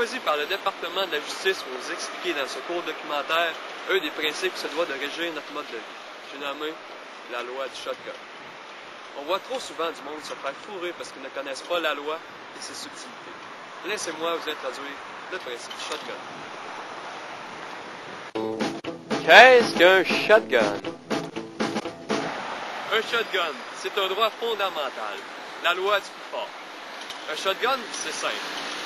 choisi par le département de la justice pour nous expliquer dans ce court documentaire un des principes qui se doit de régir notre mode de vie. J'ai nommé la loi du shotgun. On voit trop souvent du monde se faire fourrer parce qu'ils ne connaissent pas la loi et ses subtilités. Laissez-moi vous introduire le principe du shotgun. Qu'est-ce qu'un shotgun? Un shotgun, c'est un droit fondamental, la loi du plus fort. Un shotgun, c'est simple.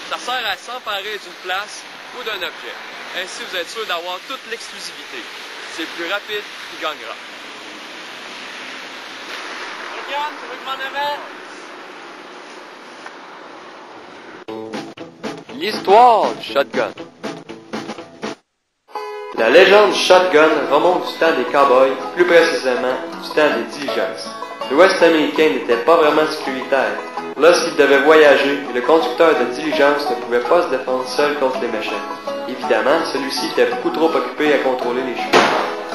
Ça sert à s'emparer d'une place ou d'un objet. Ainsi, vous êtes sûr d'avoir toute l'exclusivité. C'est le plus rapide qui gagnera. Shotgun, tu veux que m'en avais? L'histoire du shotgun. La légende du shotgun remonte du temps des cowboys, plus précisément du temps des diligences. L'Ouest américain n'était pas vraiment sécuritaire. Lorsqu'il devait voyager, le conducteur de diligence ne pouvait pas se défendre seul contre les méchants. Évidemment, celui-ci était beaucoup trop occupé à contrôler les chevaux.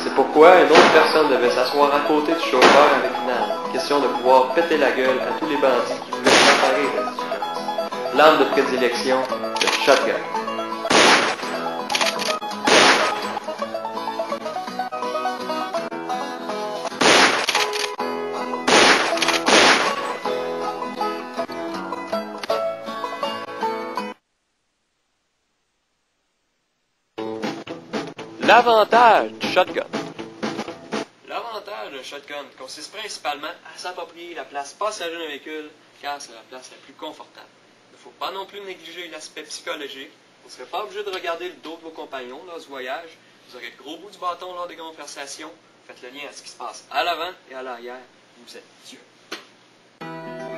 C'est pourquoi une autre personne devait s'asseoir à côté du chauffeur avec une arme, question de pouvoir péter la gueule à tous les bandits qui voulaient s'emparer de la diligence. L'arme de prédilection, le shotgun. L'avantage du shotgun. L'avantage d'un shotgun consiste principalement à s'approprier la place passagère d'un véhicule, car c'est la place la plus confortable. Il ne faut pas non plus négliger l'aspect psychologique. Vous ne serez pas obligé de regarder le dos de vos compagnons lors du voyage. Vous aurez le gros bout du bâton lors des conversations. Faites le lien à ce qui se passe à l'avant et à l'arrière. Vous êtes Dieu.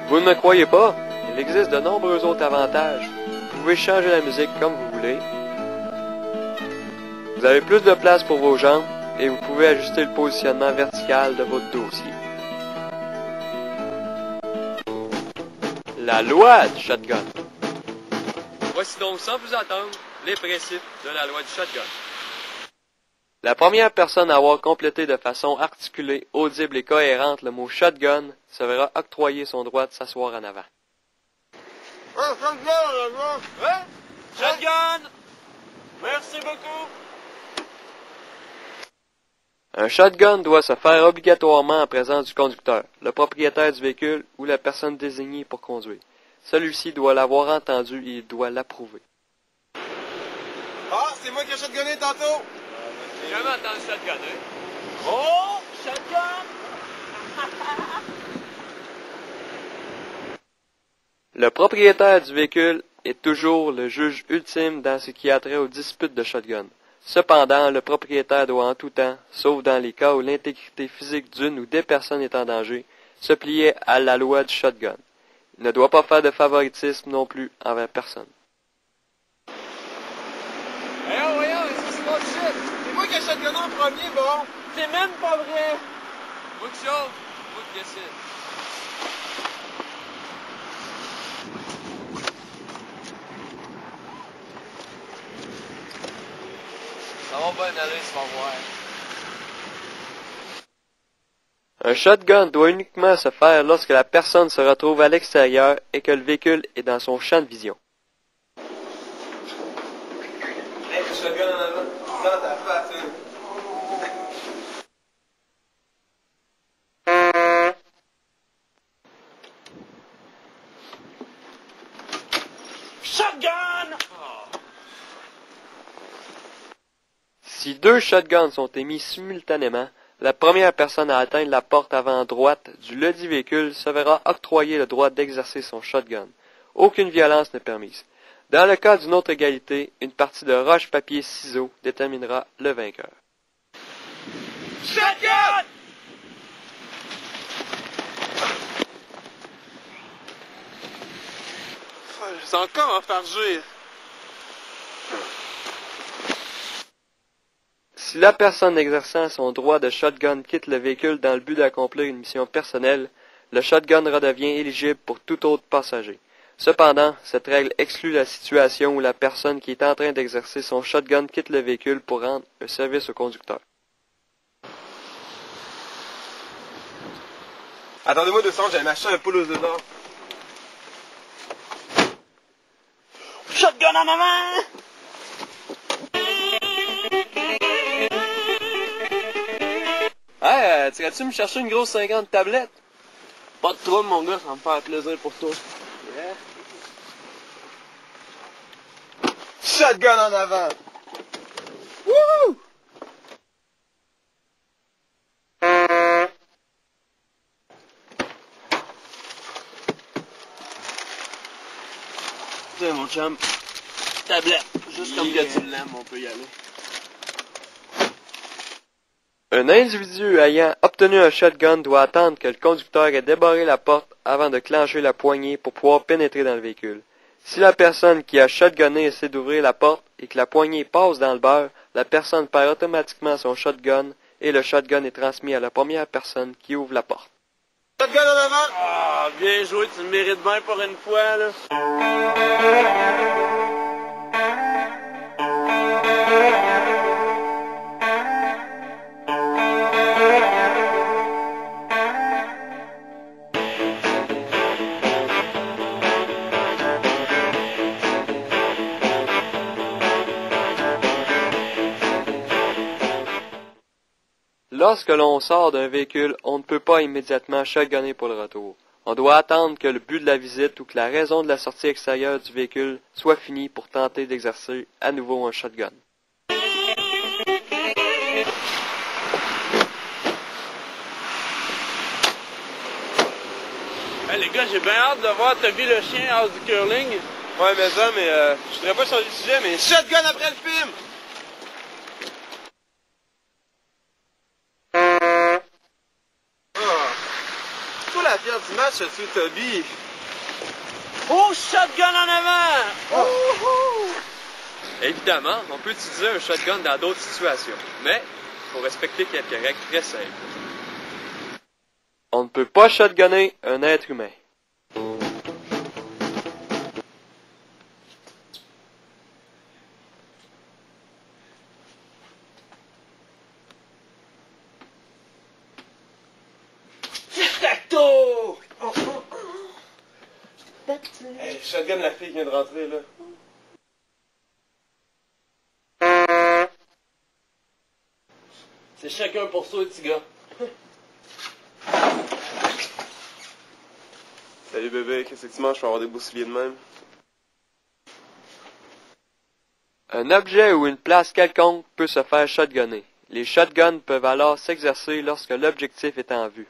Vous ne me croyez pas? Il existe de nombreux autres avantages. Vous pouvez changer la musique comme vous voulez. Vous avez plus de place pour vos jambes et vous pouvez ajuster le positionnement vertical de votre dossier. La loi du shotgun. Voici donc sans plus attendre les principes de la loi du shotgun. La première personne à avoir complété de façon articulée, audible et cohérente le mot shotgun se verra octroyer son droit de s'asseoir en avant. Shotgun! Merci beaucoup! Un shotgun doit se faire obligatoirement en présence du conducteur, le propriétaire du véhicule ou la personne désignée pour conduire. Celui-ci doit l'avoir entendu et il doit l'approuver. Ah, c'est moi qui ai shotgunné tantôt! J'ai jamais entendu shotgunner. Oh! Shotgun! Le propriétaire du véhicule est toujours le juge ultime dans ce qui a trait aux disputes de shotgun. Cependant, le propriétaire doit en tout temps, sauf dans les cas où l'intégrité physique d'une ou des personnes est en danger, se plier à la loi du shotgun. Il ne doit pas faire de favoritisme non plus envers personne. Voyons, c'est pas shit! C'est moi qui ai shotgunné en premier, bon! C'est même pas vrai! Moi qui chauffe, moi qui décide. Ça va bien aller, tu vas voir. Un shotgun doit uniquement se faire lorsque la personne se retrouve à l'extérieur et que le véhicule est dans son champ de vision. Hey, le shotgun en avant, dans ta face, hein. Shotgun! Si deux shotguns sont émis simultanément, la première personne à atteindre la porte avant droite du ledit véhicule se verra octroyer le droit d'exercer son shotgun. Aucune violence n'est permise. Dans le cas d'une autre égalité, une partie de roche-papier-ciseaux déterminera le vainqueur. Shotgun! Je sens encore en faire jouir. Si la personne exerçant son droit de shotgun quitte le véhicule dans le but d'accomplir une mission personnelle, le shotgun redevient éligible pour tout autre passager. Cependant, cette règle exclut la situation où la personne qui est en train d'exercer son shotgun quitte le véhicule pour rendre un service au conducteur. Attendez-moi 2 secondes, j'allais m'acheter un poulet aux œufs d'or. Shotgun en avant! Hey, tirais-tu me chercher une grosse 50 tablette? Pas de trouble, mon gars, ça va me faire plaisir pour toi. Yeah. Shotgun en avant! Wouhou! Tiens, mon chum. Tablette. Juste comme que tu l'aimes, on peut y aller. Un individu ayant obtenu un shotgun doit attendre que le conducteur ait débarré la porte avant de clencher la poignée pour pouvoir pénétrer dans le véhicule. Si la personne qui a shotgunné essaie d'ouvrir la porte et que la poignée passe dans le beurre, la personne perd automatiquement son shotgun et le shotgun est transmis à la première personne qui ouvre la porte. Shotgun en avant! Ah, bien joué, tu le mérites bien pour une fois, là. Lorsque l'on sort d'un véhicule, on ne peut pas immédiatement shotgunner pour le retour. On doit attendre que le but de la visite ou que la raison de la sortie extérieure du véhicule soit finie pour tenter d'exercer à nouveau un shotgun. Hey les gars, j'ai bien hâte de voir Toby le chien House du curling. Ouais, mais je voudrais pas changer de sujet, mais... Shotgun après le film! La fière du match, c'est Toby. Oh, shotgun en avant! Oh. Évidemment, on peut utiliser un shotgun dans d'autres situations, mais il faut respecter quelques règles très simples. On ne peut pas shotgunner un être humain. Tacto! Hey, shotgun la fille qui vient de rentrer, là. C'est chacun pour soi, petit gars. Salut bébé, qu'est-ce que tu manges pour avoir des beaux souliers de même? Un objet ou une place quelconque peut se faire shotgunner. Les shotguns peuvent alors s'exercer lorsque l'objectif est en vue.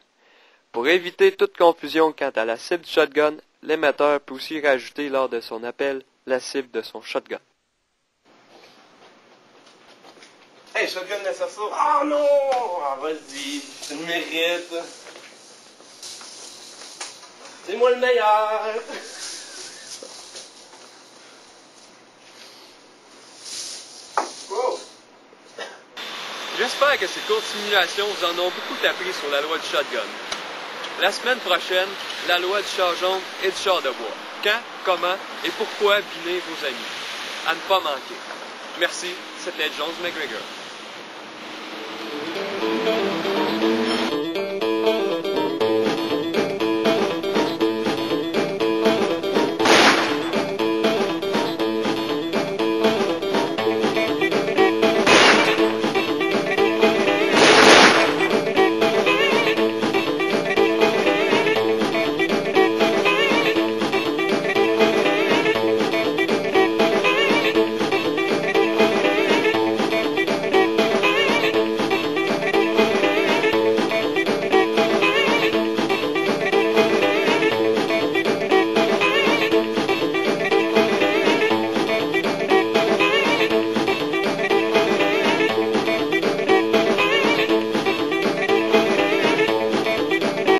Pour éviter toute confusion quant à la cible du shotgun, l'émetteur peut aussi rajouter lors de son appel la cible de son shotgun. Hey, shotgun l'assassin! Oh non! Ah, vas-y, tu le mérites. C'est moi le meilleur! Wow! J'espère que ces courtes simulations vous en ont beaucoup appris sur la loi du shotgun. La semaine prochaine, la loi du char jaune et du char de bois. Quand, comment et pourquoi biner vos amis. À ne pas manquer. Merci, c'était Jones McGregor.